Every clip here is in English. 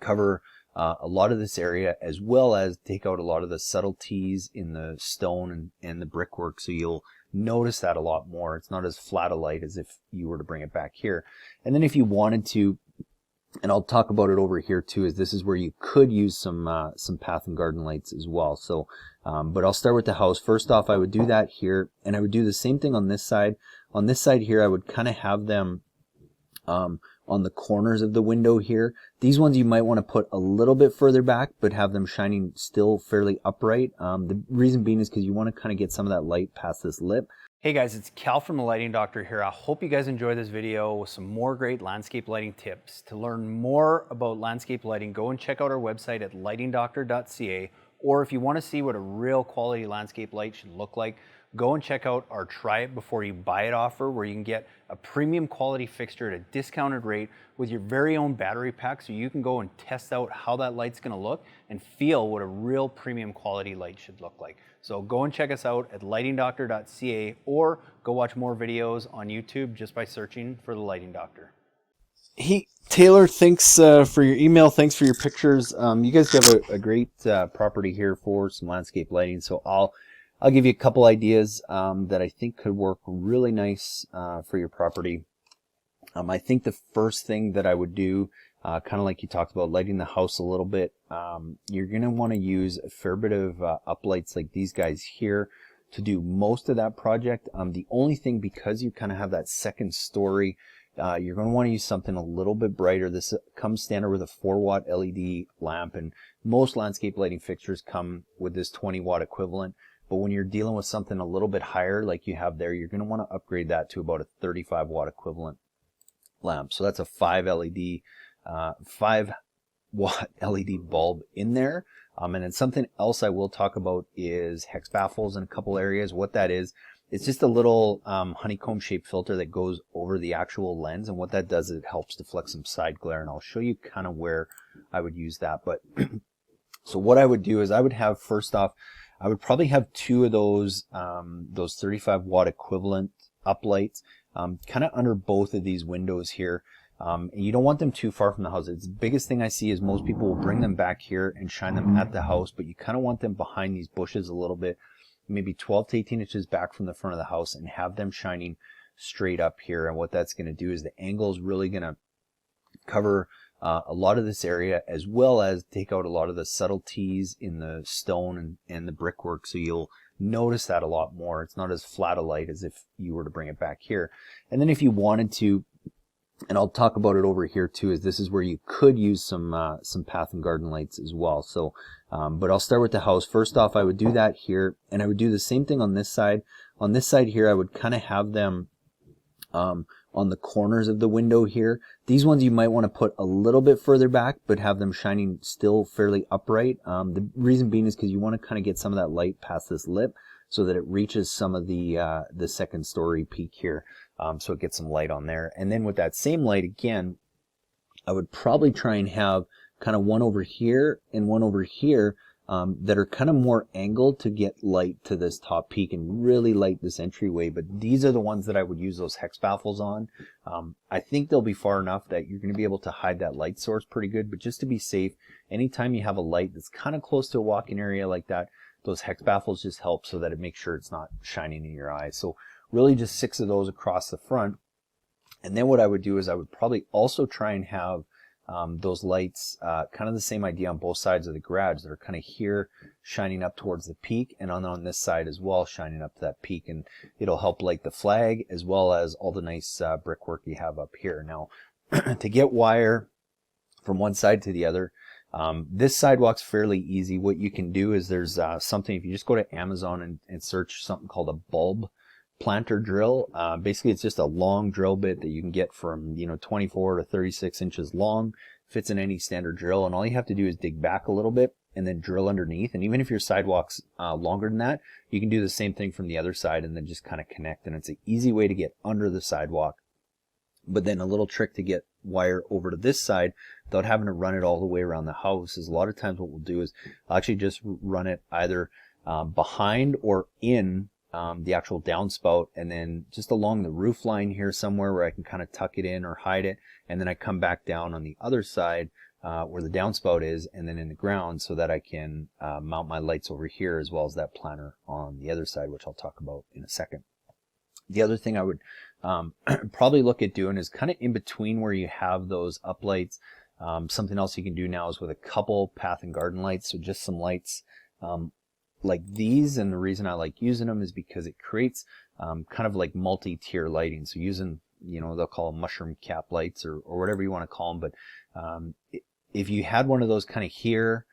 cover a lot of this area, as well as take out a lot of the subtleties in the stone and the brickwork, so you'll notice that a lot more. It's not as flat a light as if you were to bring it back here. And then if you wanted to, and I'll talk about it over here too, is this is where you could use some path and garden lights as well. So but I'll start with the house. First off, I would do that here, and I would do the same thing on this side. On this side here, I would kind of have them on the corners of the window here. These ones you might want to put a little bit further back, but have them shining still fairly upright. The reason being is because you want to kind of get some of that light past this lip. Hey guys, it's Cal from The Lighting Doctor here. I hope you guys enjoy this video with some more great landscape lighting tips. To learn more about landscape lighting, go and check out our website at lightingdoctor.ca, or if you want to see what a real quality landscape light should look like, go and check out our Try It Before You Buy It offer, where you can get a premium quality fixture at a discounted rate with your very own battery pack, so you can go and test out how that light's going to look and feel what a real premium quality light should look like. So go and check us out at lightingdoctor.ca, or go watch more videos on YouTube just by searching for The Lighting Doctor. Hey, Taylor, thanks for your email. Thanks for your pictures. You guys have a great property here for some landscape lighting, so I'll give you a couple ideas that I think could work really nice for your property. I think the first thing that I would do, kind of like you talked about, lighting the house a little bit, you're going to want to use a fair bit of uplights like these guys here to do most of that project. The only thing, because you kind of have that second story, you're going to want to use something a little bit brighter. This comes standard with a 4-watt LED lamp, and most landscape lighting fixtures come with this 20-watt equivalent. But when you're dealing with something a little bit higher like you have there, you're going to want to upgrade that to about a 35-watt equivalent lamp. So that's a 5-watt LED bulb in there. And then something else I will talk about is hex baffles in a couple areas. What that is, it's just a little honeycomb shaped filter that goes over the actual lens, and what that does is it helps deflect some side glare, and I'll show you kind of where I would use that. But so what I would do is I would have, first off, I would probably have 2 of those 35-watt equivalent uplights kind of under both of these windows here. And you don't want them too far from the house. The biggest thing I see is most people will bring them back here and shine them at the house, but you kind of want them behind these bushes a little bit, maybe 12 to 18 inches back from the front of the house, and have them shining straight up here. And what that's going to do is the angle is really going to cover a lot of this area, as well as take out a lot of the subtleties in the stone and the brickwork, so you'll notice that a lot more. It's not as flat a light as if you were to bring it back here. And then if you wanted to, and I'll talk about it over here too, is this is where you could use some path and garden lights as well. So but I'll start with the house. First off, I would do that here, and I would do the same thing on this side. On this side here, I would kind of have them on the corners of the window here. These ones you might want to put a little bit further back, but have them shining still fairly upright. The reason being is because you want to kind of get some of that light past this lip, so that it reaches some of the second story peak here, so it gets some light on there. And then with that same light again, I would probably try and have kind of one over here and one over here that are kind of more angled to get light to this top peak and really light this entryway. But these are the ones that I would use those hex baffles on. I think they'll be far enough that you're going to be able to hide that light source pretty good. But just to be safe, anytime you have a light that's kind of close to a walking area like that, those hex baffles just help so that it makes sure it's not shining in your eyes. So really just 6 of those across the front. And then what I would do is I would probably also try and have those lights, kind of the same idea on both sides of the garage, that are kind of here shining up towards the peak, and on this side as well, shining up to that peak, and it'll help light the flag as well as all the nice brickwork you have up here. Now to get wire from one side to the other, this sidewalk's fairly easy. What you can do is there's something, if you just go to Amazon and search something called a bulb planter drill. Basically it's just a long drill bit that you can get from 24 to 36 inches long, fits in any standard drill, and all you have to do is dig back a little bit and then drill underneath. And even if your sidewalk's longer than that, you can do the same thing from the other side and then just kind of connect. And it's an easy way to get under the sidewalk. But then a little trick to get wire over to this side without having to run it all the way around the house is, a lot of times what we'll do is I'll actually just run it either behind or in the actual downspout, and then just along the roof line here somewhere where I can kind of tuck it in or hide it, and then I come back down on the other side where the downspout is, and then in the ground, so that I can mount my lights over here as well as that planter on the other side, which I'll talk about in a second. The other thing I would probably look at doing is kind of in between where you have those uplights. Something else you can do now is with a couple path and garden lights, so just some lights like these, and the reason I like using them is because it creates kind of like multi-tier lighting. So using, you know, they'll call them mushroom cap lights or whatever you want to call them, but if you had one of those kind of here,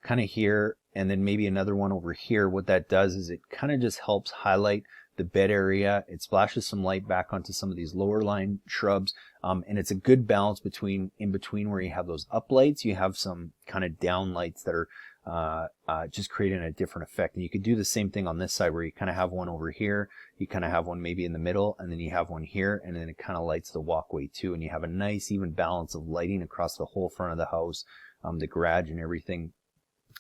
and then maybe another one over here, what that does is it kind of just helps highlight the bed area. It splashes some light back onto some of these lower line shrubs, and it's a good balance between in between where you have those up lights, you have some kind of down lights that are just creating a different effect. And you could do the same thing on this side where you kind of have one over here, you kind of have one maybe in the middle, and then you have one here, and then it kind of lights the walkway too, and you have a nice even balance of lighting across the whole front of the house, the garage and everything.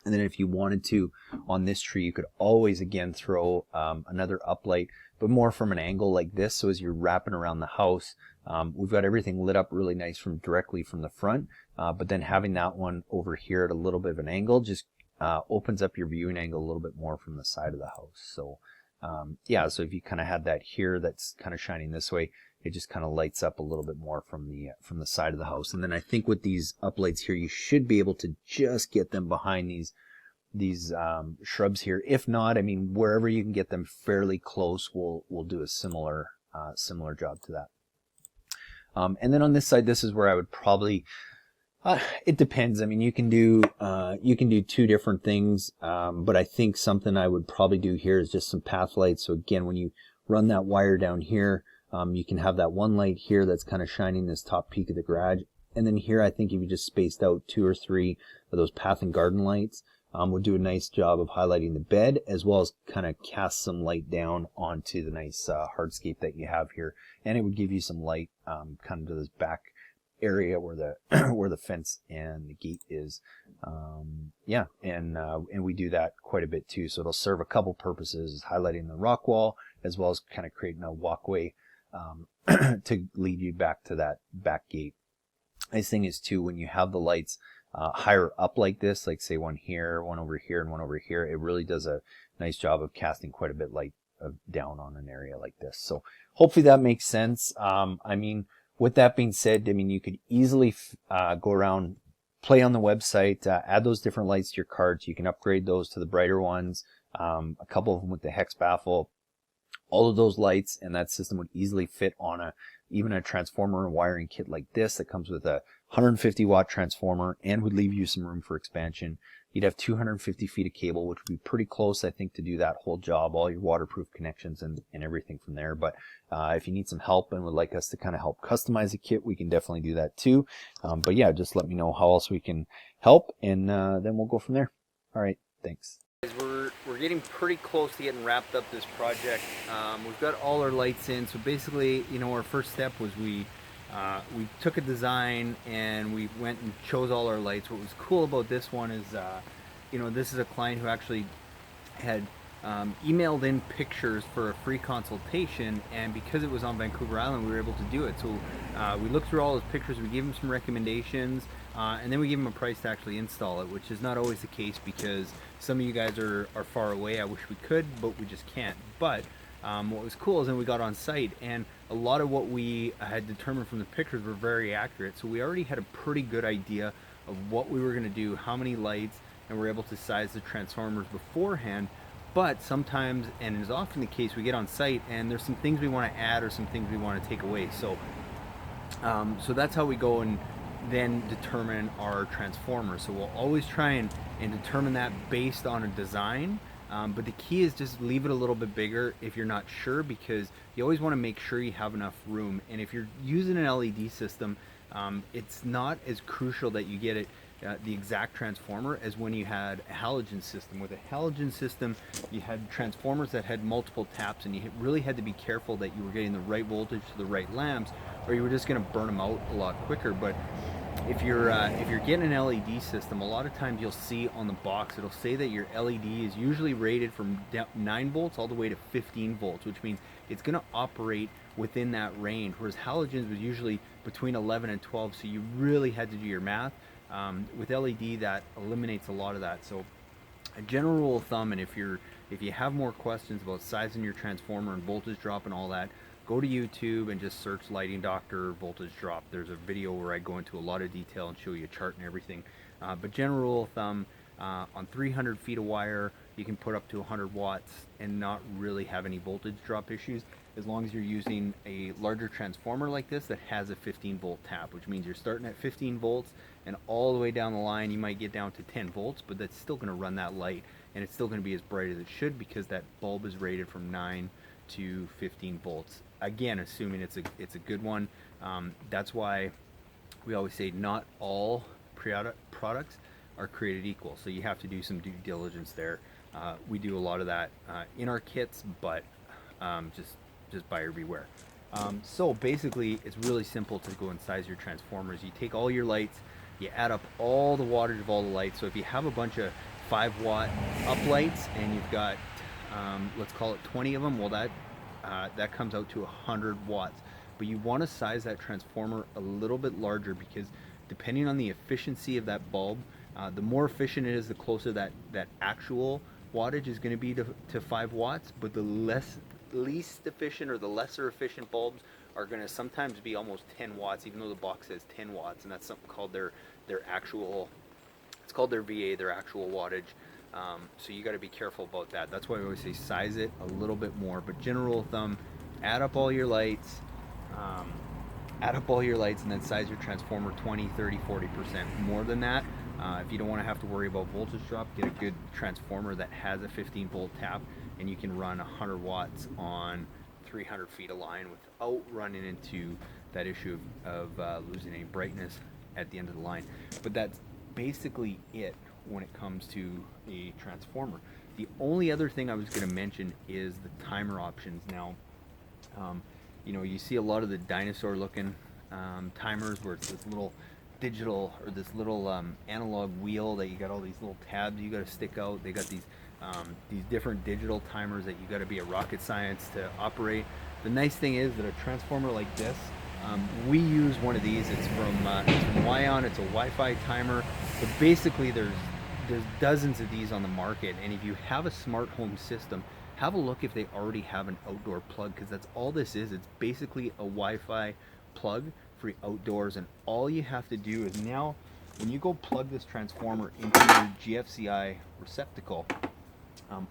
And then if you wanted to, on this tree, you could always again throw another uplight, but more from an angle like this. So as you're wrapping around the house, we've got everything lit up really nice from directly from the front, but then having that one over here at a little bit of an angle just opens up your viewing angle a little bit more from the side of the house. So yeah, so if you kind of had that here that's kind of shining this way, it just kind of lights up a little bit more from the side of the house. And then I think with these uplights here, you should be able to just get them behind these shrubs here. If not, I mean, wherever you can get them fairly close, we'll do a similar job to that. And then on this side, this is where I would probably, it depends. I mean, you can do two different things, but I think something I would probably do here is just some path lights. So again, when you run that wire down here, you can have that one light here that's kind of shining this top peak of the garage. And then here, I think if you just spaced out 2 or 3 of those path and garden lights, would do a nice job of highlighting the bed, as well as kind of cast some light down onto the nice hardscape that you have here. And it would give you some light kind of to this back area where the where the fence and the gate is. Yeah, and we do that quite a bit too. So it'll serve a couple purposes, highlighting the rock wall, as well as kind of creating a walkway to lead you back to that back gate. Nice thing is too, when you have the lights higher up like this, like say one here, one over here, and one over here, it really does a nice job of casting quite a bit light down on an area like this. So hopefully that makes sense. I mean, with that being said, I mean, you could easily go around, play on the website, add those different lights to your carts. You can upgrade those to the brighter ones, a couple of them with the hex baffle. All of those lights and that system would easily fit on even a transformer and wiring kit like this that comes with a 150 watt transformer and would leave you some room for expansion. You'd have 250 feet of cable, which would be pretty close, I think, to do that whole job, all your waterproof connections and everything from there. But if you need some help and would like us to kind of help customize a kit, we can definitely do that too. But yeah, just let me know how else we can help, and then we'll go from there. All right, thanks. We're getting pretty close to getting wrapped up this project. We've got all our lights in, so basically, you know, our first step was we took a design and we went and chose all our lights. What was cool about this one is, you know, this is a client who actually had emailed in pictures for a free consultation, and because it was on Vancouver Island, we were able to do it. So we looked through all his pictures, we gave him some recommendations, and then we gave him a price to actually install it, which is not always the case because some of you guys are far away. I wish we could, but we just can't. But what was cool is then we got on site, and a lot of what we had determined from the pictures were very accurate. So we already had a pretty good idea of what we were going to do, how many lights, and we're able to size the transformers beforehand. But sometimes, and is often the case, we get on site and there's some things we want to add or some things we want to take away. So so that's how we go and then determine our transformers. So we'll always try and determine that based on a design. But the key is just leave it a little bit bigger if you're not sure, because you always want to make sure you have enough room. And if you're using an LED system, it's not as crucial that you get it the exact transformer as when you had a halogen system. With a halogen system, you had transformers that had multiple taps, and you really had to be careful that you were getting the right voltage to the right lamps, or you were just going to burn them out a lot quicker. But if you're getting an LED system, a lot of times you'll see on the box, it'll say that your LED is usually rated from 9 volts all the way to 15 volts, which means it's going to operate within that range, whereas halogens was usually between 11 and 12, so you really had to do your math. With LED, that eliminates a lot of that. So a general rule of thumb, and if you have more questions about sizing your transformer and voltage drop and all that, go to YouTube and just search Lighting Doctor voltage drop. There's a video where I go into a lot of detail and show you a chart and everything. But general rule of thumb, on 300 feet of wire, you can put up to 100 watts and not really have any voltage drop issues, as long as you're using a larger transformer like this that has a 15 volt tap, which means you're starting at 15 volts and all the way down the line you might get down to 10 volts, but that's still going to run that light, and it's still going to be as bright as it should because that bulb is rated from 9 to 15 volts. Again, assuming it's a good one. That's why we always say not all products are created equal, so you have to do some due diligence there. We do a lot of that in our kits, but just buyer beware. So basically, it's really simple to go and size your transformers. You take all your lights, you add up all the wattage of all the lights. So if you have a bunch of 5 watt up lights and you've got let's call it 20 of them, well that comes out to 100 watts. But you want to size that transformer a little bit larger, because depending on the efficiency of that bulb, the more efficient it is, the closer that actual wattage is going to be to 5 watts. But the least efficient or the lesser efficient bulbs are going to sometimes be almost 10 watts, even though the box says 10 watts, and that's something called their actual, it's called their VA, their actual wattage. So you got to be careful about that. That's why I always say size it a little bit more. But general rule of thumb, add up all your lights, and then size your transformer 20, 30, 40% more than that. If you don't want to have to worry about voltage drop, get a good transformer that has a 15 volt tap, and you can run 100 watts on 300 feet of line without running into that issue of losing any brightness at the end of the line. But that's basically it when it comes to a transformer. The only other thing I was going to mention is the timer options. Now, you see a lot of the dinosaur looking timers where it's this little digital or this little analog wheel that you got all these little tabs you got to stick out. They got these different digital timers that you got to be a rocket science to operate. The nice thing is that a transformer like this, we use one of these. It's from Wion. It's a Wi-Fi timer, but basically there's dozens of these on the market, and if you have a smart home system, have a look if they already have an outdoor plug, because that's all this is. It's basically a Wi-Fi plug for outdoors, and all you have to do is, now when you go plug this transformer into your GFCI receptacle,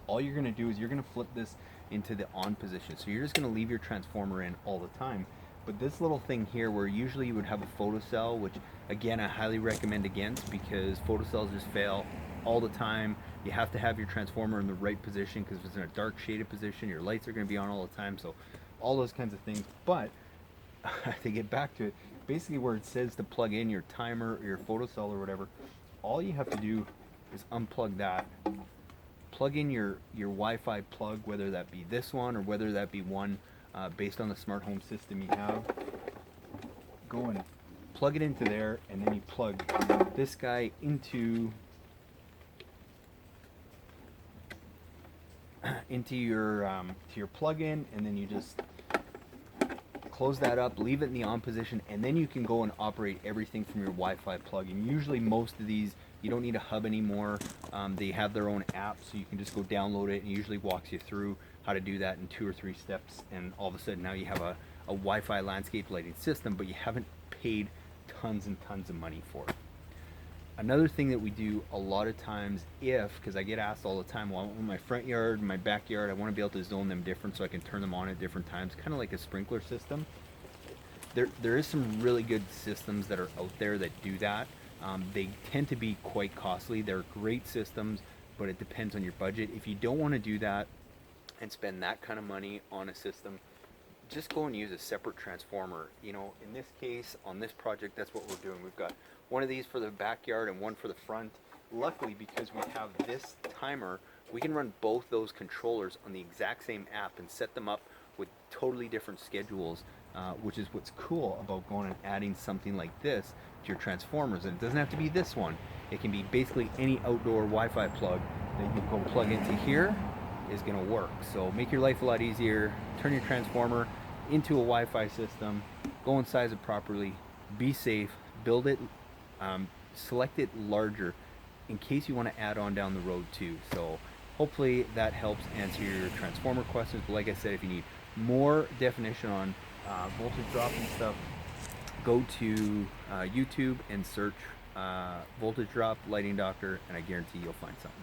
all you're going to do is you're going to flip this into the on position. So you're just going to leave your transformer in all the time. But this little thing here, where usually you would have a photocell, which again I highly recommend against, because photocells just fail all the time. You have to have your transformer in the right position, because if it's in a dark shaded position, your lights are going to be on all the time. So all those kinds of things. But to get back to it, basically where it says to plug in your timer or your photocell or whatever, all you have to do is unplug that, plug in your Wi-Fi plug, whether that be this one or whether that be one based on the smart home system you have. Go and plug it into there, and then you plug this guy into your plug-in, and then you just close that up, leave it in the on position, and then you can go and operate everything from your Wi-Fi plug. And usually most of these, you don't need a hub anymore. They have their own app, so you can just go download it, and it usually walks you through how to do that in 2 or 3 steps, and all of a sudden now you have a Wi-Fi landscape lighting system, but you haven't paid tons and tons of money for it. Another thing that we do a lot of times, because I get asked all the time, well, in my front yard, my backyard, I want to be able to zone them different so I can turn them on at different times, kind of like a sprinkler system. There is some really good systems that are out there that do that. They tend to be quite costly. They're great systems, but it depends on your budget. If you don't want to do that and spend that kind of money on a system, just go and use a separate transformer. In this case, on this project, that's what we're doing. We've got one of these for the backyard and one for the front. Luckily, because we have this timer, we can run both those controllers on the exact same app and set them up with totally different schedules, which is what's cool about going and adding something like this to your transformers. And it doesn't have to be this one. It can be basically any outdoor Wi-Fi plug that you go plug into here is going to work. So make your life a lot easier. Turn your transformer into a Wi-Fi system. Go and size it properly. Be safe. Build it select it larger in case you want to add on down the road too. So hopefully that helps answer your transformer questions. But like I said, if you need more definition on voltage drop and stuff, go to YouTube and search voltage drop lighting doctor, and I guarantee you'll find something.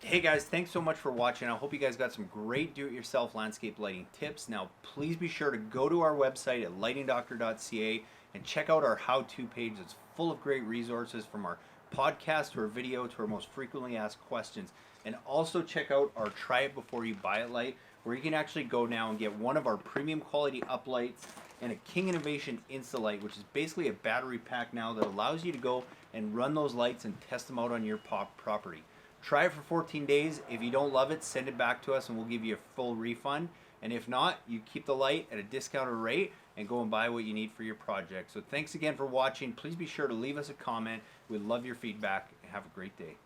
Hey guys, thanks so much for watching. I hope you guys got some great do-it-yourself landscape lighting tips. Now, please be sure to go to our website at lightingdoctor.ca and check out our how-to page. It's full of great resources, from our podcast to our video to our most frequently asked questions. And also check out our Try It Before You Buy It light, where you can actually go now and get one of our premium quality uplights and a King Innovation Insta-Light, which is basically a battery pack now that allows you to go and run those lights and test them out on your property. Try it for 14 days. If you don't love it, send it back to us and we'll give you a full refund. And if not, you keep the light at a discounted rate and go and buy what you need for your project. So thanks again for watching. Please be sure to leave us a comment. We'd love your feedback. Have a great day.